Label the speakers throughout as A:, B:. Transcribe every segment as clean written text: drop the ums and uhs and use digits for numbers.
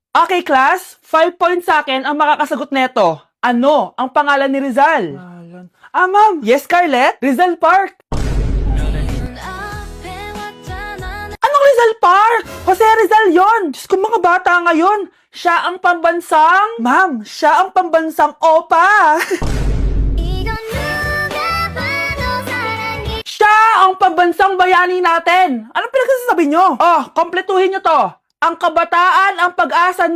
A: Okay, class. 5 points sa akin ang makakasagot neto. Ano ang pangalan ni Rizal? Ma'am. Yes, Scarlett? Rizal Park. Anong Rizal Park? Jose Rizal yon. Diyos ko, mga bata ngayon. Siya ang pambansang... Ma'am, siya ang pambansang opa. Siya ang pambansang bayani natin. Anong pinagsasabi nyo? Oh, kompletuhin nyo to. Ang kabataan, ang pag-asa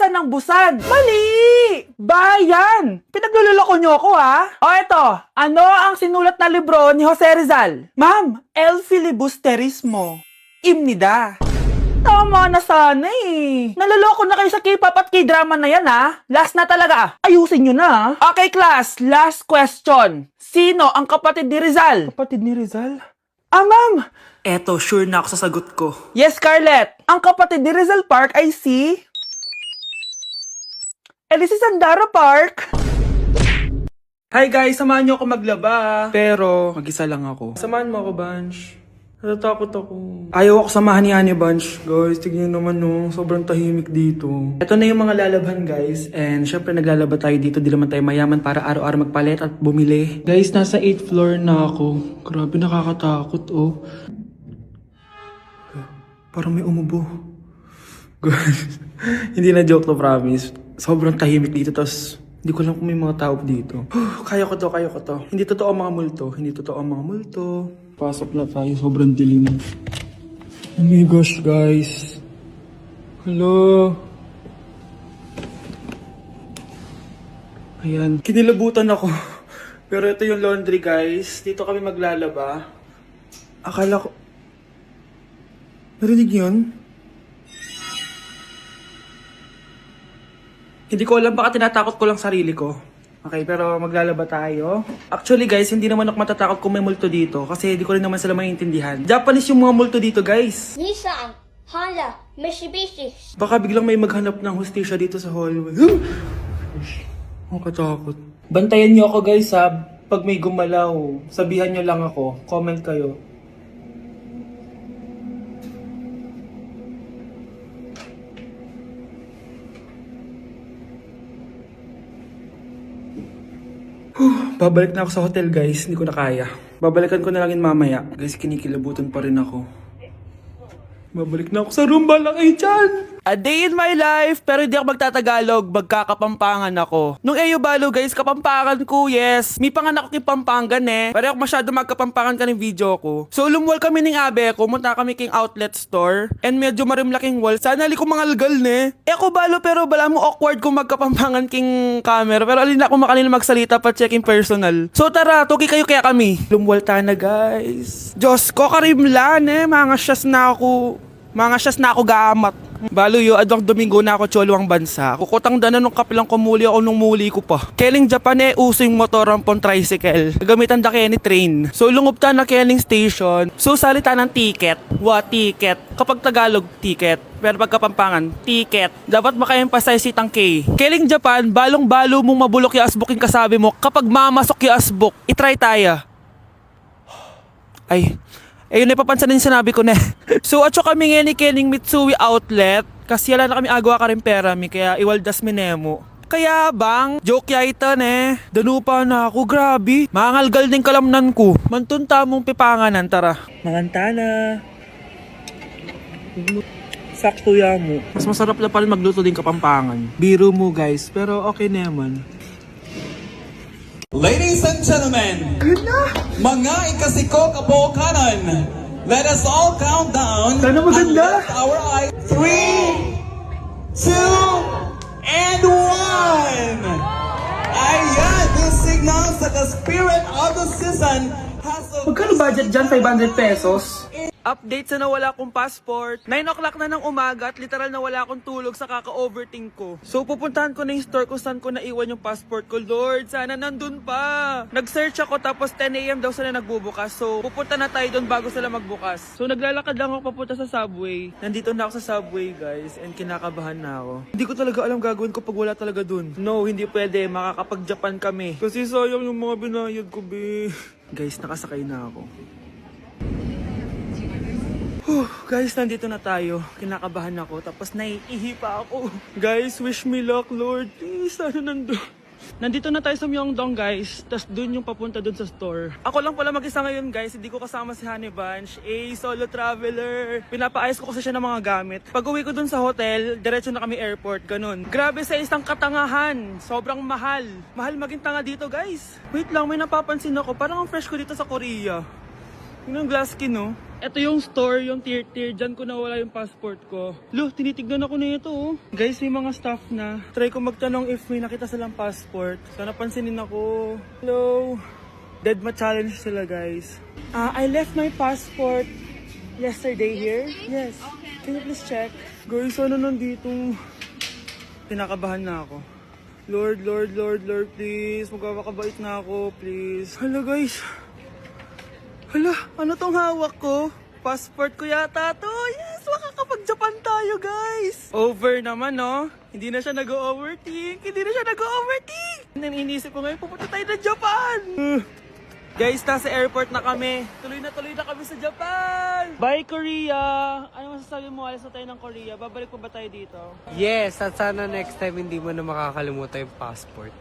A: ng busan. Mali! Bayan! Pinagluloko nyo ako, ha? O eto, ano ang sinulat na libro ni Jose Rizal? Ma'am, El Filibusterismo. Imnida. Tama na sana eh. Naloloko na kayo sa K-pop at K-drama na yan, ha? Last na talaga. Ayusin nyo na. Okay, class. Last question. Sino ang kapatid ni Rizal? Kapatid ni Rizal? Ma'am. Eto, sure na ako sa sagot ko. Yes, Scarlett. Ang kapatid ni Rizal Park ay si... si Sandara Park. Hi guys, samahan niyo ako maglaba. Pero, mag-isa lang ako. Samahan mo ako, Bunch. Natatakot ako. Ayaw ako samahan ni Annie, Bunch. Guys, tignan naman no. Sobrang tahimik dito. Ito na yung mga lalabhan, guys. And syempre naglalaba tayo dito. Di naman tayo mayaman para araw-araw magpalit at bumili. Guys, nasa 8th floor na ako. Grabe, nakakatakot, oh. Parang may umubo. Guys, hindi na joke to, promise. Sobrang tahimik dito. Tapos, hindi ko alam kung may mga tao dito. Kaya ko to. Hindi totoo ang mga multo. Pasok na tayo, sobrang dilim. Oh my gosh, guys. Hello. Ayan, kinilabutan ako. Pero ito yung laundry, guys. Dito kami maglalaba. Akala ko... Narinig yun? Hindi ko alam, baka tinatakot ko lang sarili ko. Okay, pero maglalaba tayo. Actually guys, hindi naman ako matatakot kung may multo dito kasi hindi ko rin naman sila maintindihan. Japanese yung mga multo dito, guys.
B: Nissan, Honda, Mitsubishi.
A: Baka biglang may maghanap ng hustisya dito sa hallway. Ang katakot. Bantayan nyo ako, guys, ha. Pag may gumalaw, sabihan nyo lang ako. Comment kayo. Babalik na ako sa hotel, guys. Hindi ko na kaya. Babalikan ko na lang yun mamaya. Guys, kinikilabutan pa rin ako. Babalik na ako sa room. Balang ay dyan! A day in my life, pero hindi ako magtatagalog, magkakapampangan ako. Nung Eyo Balo, guys, kapampangan ko, yes. May panganak ko Pampangan eh. Pero ako masyado magkapampangan ka ng video ko. So, lumwal kami ng abe ko, munta kami king outlet store. And medyo marimlaking wall. Sana li ko mga algal ne. Ako Balo, pero bala mo awkward kung magkapampangan king camera. Pero alin ako makanila magsalita pa checking personal. So, tara, tuki kayo kaya kami. Lumwal ta na, guys. Diyos ko, karimlan eh. Mga syas na ako gamat. Balo yo, adwang Domingo na ako cholo ang bansa. Kukutang dana nung kapilang kumuli ako nung muli ko pa. Keling Japan using motoran pong tricycle. Gamitan da kaya ni train. So lungob ta na keling station. So salita ng ticket. Ticket. Kapag Tagalog, ticket. Pero pag Kapampangan, ticket. Dapat maka-emphasize itang K. Keling Japan, balong-balo mong mabulok yung asbok yung kasabi mo. Kapag mamasok yung asbok, itry tayo. Ay, ayun, napapansin din sinabi ko na. So, atso kami ngayon ni Keling Mitsui Outlet. Kasi wala na kami agawa ka rin pera mi. Kaya iwaldas mi nemo. Kaya bang, joke ya ito ne. Danupa na ako, grabe. Mangalgal din kalamnan ko. Mantunta mong pipanganan, tara. Manganta na. Sakto ya mo. Mas masarap na pa rin magluto din Kapampangan. Biro mo, guys. Pero okay naman.
C: Ladies and gentlemen, mga ikasiko kabukanan, let us all count down
A: Sana maganda.
C: and lift our eyes. 3, 2, and 1. Ayan, this signals that the spirit of the season has
A: Magkano budget dyan? 500 pesos? Update sa nawala kong passport. 9 o'clock na ng umaga at literal na wala akong tulog sa kaka-overthink ko. So pupuntahan ko na yung store kung saan ko naiwan yung passport ko. Lord, sana nandun pa. Nag-search ako tapos 10 AM daw sila nagbubukas. So pupunta na tayo doon bago sila magbukas. So naglalakad lang ako papunta sa subway. Nandito na ako sa subway, guys, and kinakabahan na ako. Hindi ko talaga alam gagawin ko pag wala talaga dun. No, hindi pwede. Makakapag-Japan kami. Kasi sayang yung mga binayad ko, be. Guys, nakasakay na ako. Guys, nandito na tayo. Kinakabahan ako. Tapos naiihi pa ako. Guys, wish me luck, Lord. Please, sana nandun. Nandito na tayo sa Myeongdong, guys. Tapos dun yung papunta dun sa store. Ako lang pala mag-isa ngayon, guys. Hindi ko kasama si Honey Bunch. Solo traveler. Pinapaayos ko kasi siya ng mga gamit. Pag uwi ko dun sa hotel, diretso na kami airport. Ganun. Grabe sa isang katangahan. Sobrang mahal. Mahal maging tanga dito, guys. Wait lang, may napapansin ako. Parang ang fresh ko dito sa Korea. Yun ang glass skin, no? Ito yung store, yung tier. Diyan ko nawala yung passport ko. Lo, tinitignan ako na ito, oh. Guys, may mga staff na. Try ko magtanong if may nakita silang passport. Sana pansinin ako. Hello? Deadma challenge sila, guys. I left my passport yesterday here. Yes. Can you please check? Guys, ano nandito? Pinakabahan na ako. Lord, please. Magkakabait na ako, please. Hala, guys. Hala, ano tong hawak ko? Passport ko yata to. Yes, makakapag-Japan tayo, guys. Over naman, no? Hindi na siya nag-overthink. Iniisip ko ngayon, pupunta tayo ng Japan. Guys, nasa airport na kami. Tuloy na kami sa Japan. Bye, Korea. Ano masasabi mo? Alas na tayo ng Korea. Babalik pa ba tayo dito?
D: Yes, at sana next time hindi mo na makakalimutan yung passport.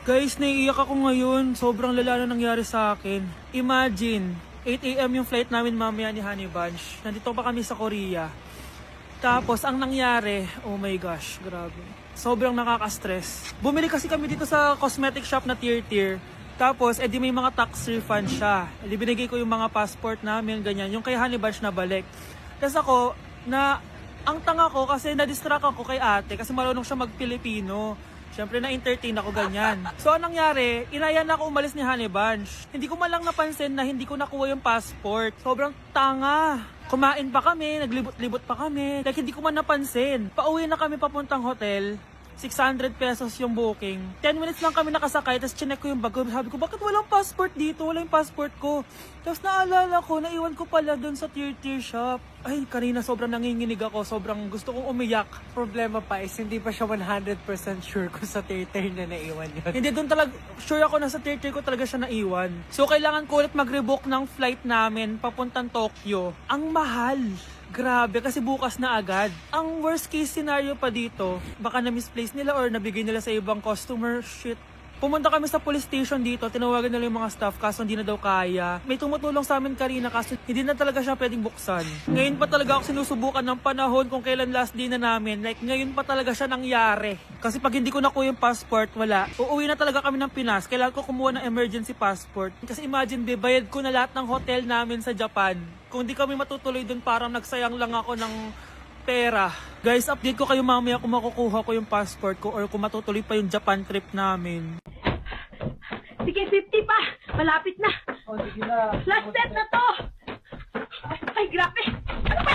A: Guys, naiiyak ako ngayon. Sobrang lala na nangyari sa akin. Imagine, 8 AM yung flight namin mamaya ni Honey Bunch. Nandito pa kami sa Korea. Tapos, ang nangyari, oh my gosh, grabe. Sobrang nakaka-stress. Bumili kasi kami dito sa cosmetic shop na tier. Tapos, edi may mga tax refund siya. Edi binigay ko yung mga passport namin, ganyan. Yung kay Honey Bunch na balik. Tapos ako, ang tanga ko kasi na-distract ako kay ate kasi marunong siya mag-Pilipino. Siyempre na-entertain ako ganyan. So anong nangyari, inaya na ako umalis ni Honey Bunch. Hindi ko man lang napansin na hindi ko nakuha yung passport. Sobrang tanga. Kumain pa kami, naglibot-libot pa kami. Like hindi ko man napansin. Pauwi na kami papuntang hotel. 600 pesos yung booking. 10 minutes lang kami nakasakay, tapos chinek ko yung bag ko. Sabi ko, bakit walang passport dito? Wala yung passport ko. Tapos naalala ko, naiwan ko pala dun sa tier shop. Ay, kanina sobrang nanginginig ako. Sobrang gusto kong umiyak.
D: Problema pa is hindi pa siya 100% sure kung sa tier na naiwan yun.
A: Hindi doon talaga, sure ako na sa tier ko talaga siya naiwan. So kailangan ko ulit mag-rebook ng flight namin papuntang Tokyo. Ang mahal. Grabe, kasi bukas na agad. Ang worst case scenario pa dito, baka na-misplace nila or nabigay nila sa ibang customer. Shit. Pumunta kami sa police station dito, tinawagan nila yung mga staff kaso hindi na daw kaya. May tumutulong sa amin kanina kaso hindi na talaga siya pwedeng buksan. Ngayon pa talaga ako sinusubukan ng panahon kung kailan last day na namin. Like ngayon pa talaga siya nangyari. Kasi pag hindi ko nakuha yung passport, wala. Uuwi na talaga kami ng Pinas. Kailangan ko kumuha ng emergency passport. Kasi imagine, bayad ko na lahat ng hotel namin sa Japan. Kung di kami matutuloy dun, parang nagsayang lang ako ng pera. Guys, update ko kayo mamaya kung makukuha ko yung passport ko or kung matutuloy pa yung Japan trip namin.
E: Sige, 50 pa. Malapit na.
A: Oh, sige na.
E: Last step na to. Ay, grabe. Ano ba?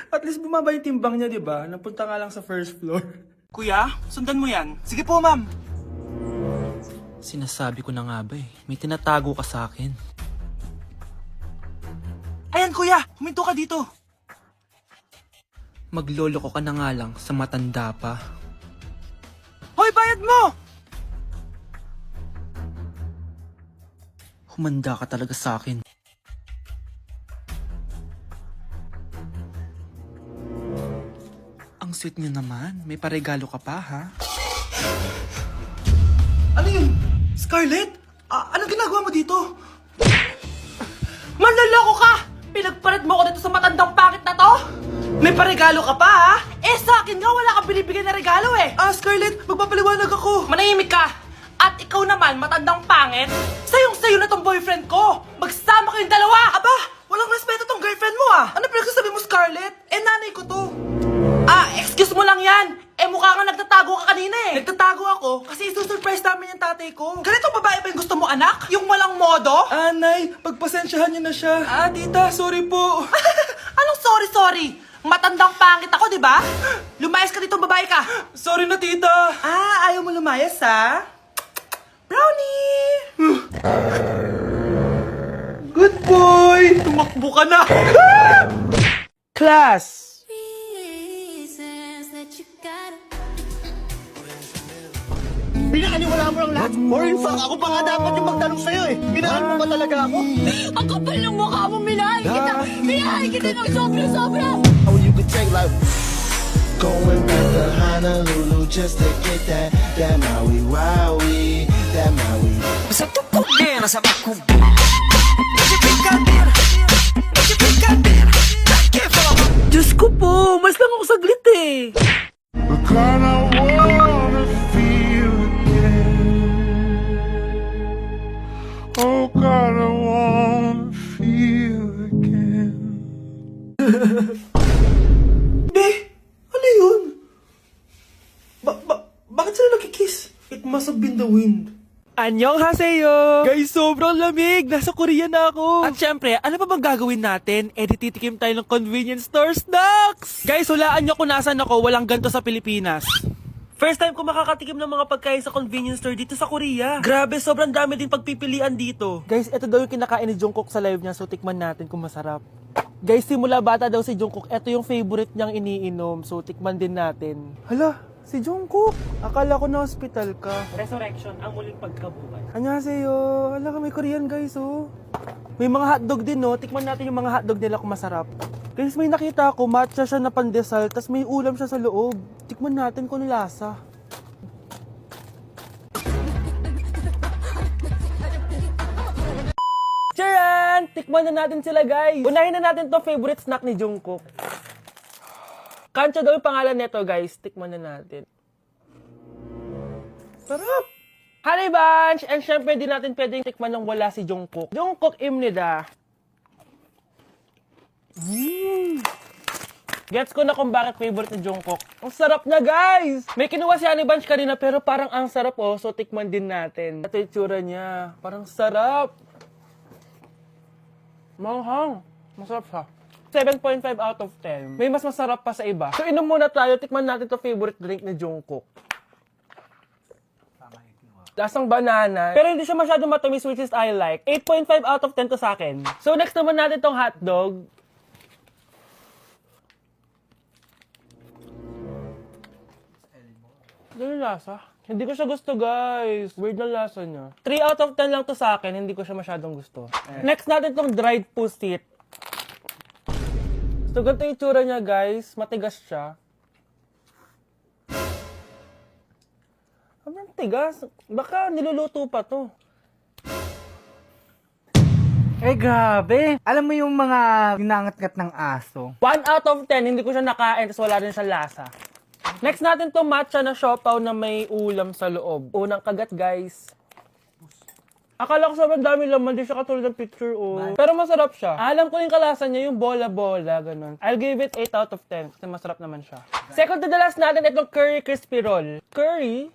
A: At least bumaba yung timbang niya, di ba? Napunta nga lang sa first floor. Kuya, sundan mo yan. Sige po, ma'am. Sinasabi ko na nga ba eh. May tinatago ka sa akin. Ayan, kuya! Huminto ka dito! Maglolo ko ka na nga lang sa matanda pa. Hoy, bayad mo! Humanda ka talaga sa akin. Ang sweet niyo naman. May paregalo ka pa, ha? Ano yun? Scarlett? Anong ginagawa mo dito?
E: Manloloko ka! Pinagpalit mo ko dito sa matandang pangit na to? May paregalo ka pa, ha? Eh, sa akin nga, wala kang binibigyan na regalo, eh.
A: Scarlett, magpapaliwanag ako.
E: Manahimik ka! At ikaw naman, matandang pangit, sayong-sayo na tong boyfriend ko! Magsama kayong dalawa!
A: Aba, walang respeto tong girlfriend mo, ah. Ano pinagsasabi mo, Scarlett? Nanay ko to.
E: Excuse mo lang yan! Eh, mukha nga nagtatago ka kanina, eh.
A: Nagtatago ako kasi isusurprise namin yung tatay ko.
E: Ganitong babae ba yung gusto mo, anak? Yung walang modo?
A: Nay, pagpasensyahan niyo na siya. Tita, sorry po.
E: Anong sorry? Matandang pangit ako, di ba? Lumayas ka dito, babae ka.
A: Sorry na, tita.
E: Ayaw mo lumayas, ha? Brownie!
A: Good boy. Tumakbo ka na. Class.
F: reasons that you gotta Pinakaniwala mo lang lahat. Or in fact, ako pa nga dapat yung magtanong sa'yo eh. Minahal mo ba talaga ako?
B: Ang kapal ng mukha mo, minahal kita! Minahal kita ng sobra-sobra!
F: How you could take like going back to Honolulu just to get that Maui Wowie, that Maui.
E: Sa tukog din, sa bakong Kasi pagkadir Kasi pagkadir Diyos ko po, mas lang ako saglit eh.
A: Be, ano yun? Bakit sila nagkikiss? It must have been the wind.
E: Annyeonghaseyo! Guys, sobrang lamig! Nasa Korea na ako! At syempre, ano pa bang gagawin natin? Titikim tayo ng convenience store snacks! Guys, hulaan nyo kung nasan ako, walang ganito sa Pilipinas. First time ko makakatikim ng mga pagkain sa convenience store dito sa Korea. Grabe, sobrang dami din pagpipilian dito. Guys, ito daw yung kinakain ni Jungkook sa live niya, so tikman natin kung masarap. Guys, simula bata daw si Jungkook, ito yung favorite niyang iniinom, so tikman din natin. Hala, si Jungkook! Akala ko na hospital ka. Resurrection, ang muling pagkabuhay. Annyeonghaseyo! Hala ka, may Korean guys, oh. May mga hotdog din, no? Tikman natin yung mga hotdog nila kung masarap. Guys, may nakita ako, matcha siya na pandesal, tas may ulam siya sa loob. Tikman natin kung lasa. Charan! Tikman na natin sila, guys. Unahin na natin to favorite snack ni Jungkook. Kancha daw yung pangalan nito, guys. Tikman na natin. Sarap! Honey Bunch! And syempre, di natin pwedeng tikman nang wala si Jungkook. Jungkook imnida. Gets ko na kung bakit favorite ni Jungkook. Ang sarap na, guys! May kinuha si Honey Bunch kanina, pero parang ang sarap, oh. So, tikman din natin. Ito yung tsura niya. Parang sarap. Manghang. Masarap siya. 7.5 out of 10. May mas masarap pa sa iba. So, inom muna tayo. Tikman natin to favorite drink ni Jungkook. Lasang banana. Pero hindi siya masyadong matamis, which is I like. 8.5 out of 10 to sa akin. So, next naman natin tong hotdog. Ano yung lasa? Hindi ko siya gusto, guys. Weird na lasa niya. 3 out of 10 lang to sa akin. Hindi ko siya masyadong gusto. Next natin tong dried pusit. So, ganito yung itsura niya, guys. Matigas siya. Ang tigas. Baka niluluto pa to.
D: Eh, grabe. Alam mo yung mga ginangat-ngat ng aso?
E: 1 out of 10, hindi ko siya nakain, tapos wala rin siya lasa. Next natin to matcha na siopaw na may ulam sa loob. Unang kagat, guys. Akala ko sobrang dami laman, di siya katulad ng picture, oh. Pero masarap siya. Alam ko yung kalasa niya, yung bola-bola, ganun. I'll give it 8 out of 10, kasi masarap naman siya. Second to the last natin, itong curry crispy roll. Curry?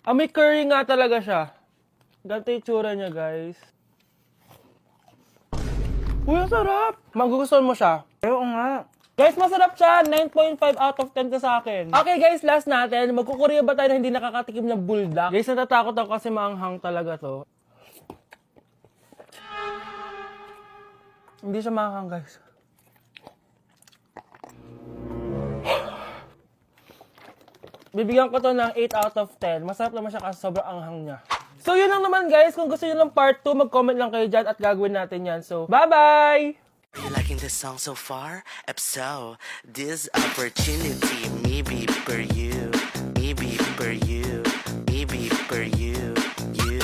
E: May curry nga talaga siya. Ganito yung tsura niya, guys. Uy, ang sarap! Magugustuhan mo siya.
D: Oo nga.
E: Guys, masarap siya. 9.5 out of 10 ka sa akin. Okay, guys, last natin. Magkukurya ba tayo na hindi nakakatikim ng buldak? Guys, natatakot ako kasi maanghang talaga to. Hindi siya maanghang, guys. Bibigyan ko to ng 8 out of 10. Masarap naman siya kasi sobrang anghang niya. So, yun lang naman, guys. Kung gusto nyo ng part 2, mag-comment lang kayo dyan at gagawin natin yan. So, bye-bye!
G: Are you liking this song so far? If so, this opportunity maybe for you, maybe for you, maybe for you, you.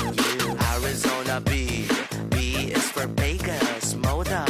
G: Arizona B is for Vegas, Moda.